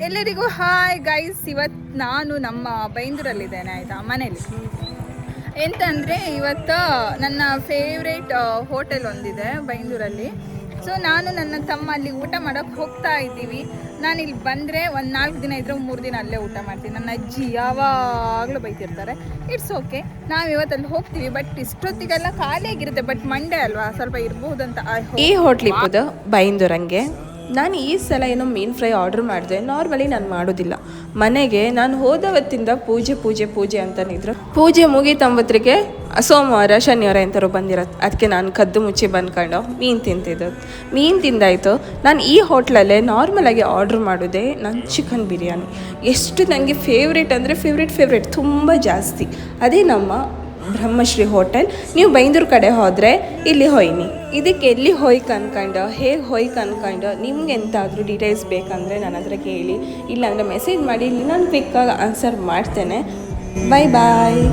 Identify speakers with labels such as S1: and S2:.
S1: ಎಲ್ಲರಿಗೂ hi guys. ಇವತ್ತು ನಾನು ನಮ್ಮ ಬೈಂದೂರಲ್ಲಿದ್ದೇನೆ ಆಯಿತಾ, ಮನೇಲಿ. ಎಂತಂದರೆ ಇವತ್ತು ನನ್ನ ಫೇವ್ರೇಟ್ ಹೋಟೆಲ್ ಒಂದಿದೆ ಬೈಂದೂರಲ್ಲಿ. ಸೊ ನಾನು ನನ್ನ ತಮ್ಮ ಅಲ್ಲಿ ಊಟ ಮಾಡೋಕ್ಕೆ ಹೋಗ್ತಾ ಇದ್ದೀವಿ. ನಾನು ಇಲ್ಲಿ ಬಂದರೆ ಒಂದು 4 ದಿನ ಇದ್ದರೆ 3 ದಿನ ಅಲ್ಲೇ ಊಟ ಮಾಡ್ತೀನಿ. ನನ್ನ ಅಜ್ಜಿ ಯಾವಾಗಲೂ ಬೈತಿರ್ತಾರೆ. ಇಟ್ಸ್ ಓಕೆ, ನಾವು ಇವತ್ತಲ್ಲಿ ಹೋಗ್ತೀವಿ. ಬಟ್ ಇಷ್ಟೊತ್ತಿಗೆಲ್ಲ ಖಾಲಿಯಾಗಿರುತ್ತೆ. ಬಟ್ ಮಂಡೇ ಅಲ್ವಾ, ಸ್ವಲ್ಪ ಇರ್ಬೋದಂತ.
S2: ಈ ಹೋಟ್ಲ್ ಇಪ್ಪದು ಬೈಂದೂರಂಗೆ. ನಾನು ಈ ಸಲ ಏನೋ ಮೀನು ಫ್ರೈ ಆರ್ಡ್ರ್ ಮಾಡಿದೆ. ನಾರ್ಮಲಿ ನಾನು ಮಾಡೋದಿಲ್ಲ. ಮನೆಗೆ ನಾನು ಹೋದವತ್ತಿಂದ ಪೂಜೆ ಅಂತನಿದ್ರು. ಪೂಜೆ ಮುಗಿತಂಬತ್ರಿಗೆ ಸೋಮವಾರ ಶನಿವಾರ ಎಂಥರು ಬಂದಿರತ್ತೆ. ಅದಕ್ಕೆ ನಾನು ಕದ್ದು ಮುಚ್ಚಿ ಬಂದ್ಕೊಂಡು ಮೀನು ತಿಂತಿದ್ದು. ಮೀನು ತಿಂದಾಯಿತು. ನಾನು ಈ ಹೋಟ್ಲಲ್ಲೇ ನಾರ್ಮಲಾಗಿ ಆರ್ಡ್ರ್ ಮಾಡೋದೆ ನಾನು ಚಿಕನ್ ಬಿರಿಯಾನಿ. ಎಷ್ಟು ನನಗೆ ಫೇವ್ರೇಟ್ ಅಂದರೆ ಫೇವ್ರೇಟ್ ತುಂಬ ಜಾಸ್ತಿ. ಅದೇ ನಮ್ಮ ಬ್ರಹ್ಮಶ್ರೀ ಹೋಟೆಲ್. ನೀವು ಬೈಂದೂರು ಕಡೆ ಹೋದರೆ ಇಲ್ಲಿ ಹೊಯ್ನಿ. ಇದಕ್ಕೆ ಎಲ್ಲಿ ಹೋಯ್ಕೆ ಅನ್ಕೊಂಡು, ಹೇಗೆ ಹೋಯ್ಕೆ ಅನ್ಕೊಂಡು, ನಿಮ್ಗೆ ಎಂತಾದರೂ ಡೀಟೇಲ್ಸ್ ಬೇಕಂದರೆ ನನ್ನ ಹತ್ರ ಕೇಳಿ. ಇಲ್ಲಾಂದರೆ ಮೆಸೇಜ್ ಮಾಡಿ, ಇಲ್ಲಿ ನಾನು ಕ್ವಿಕ್ಕಾಗಿ ಆನ್ಸರ್ ಮಾಡ್ತೇನೆ. ಬಾಯ್.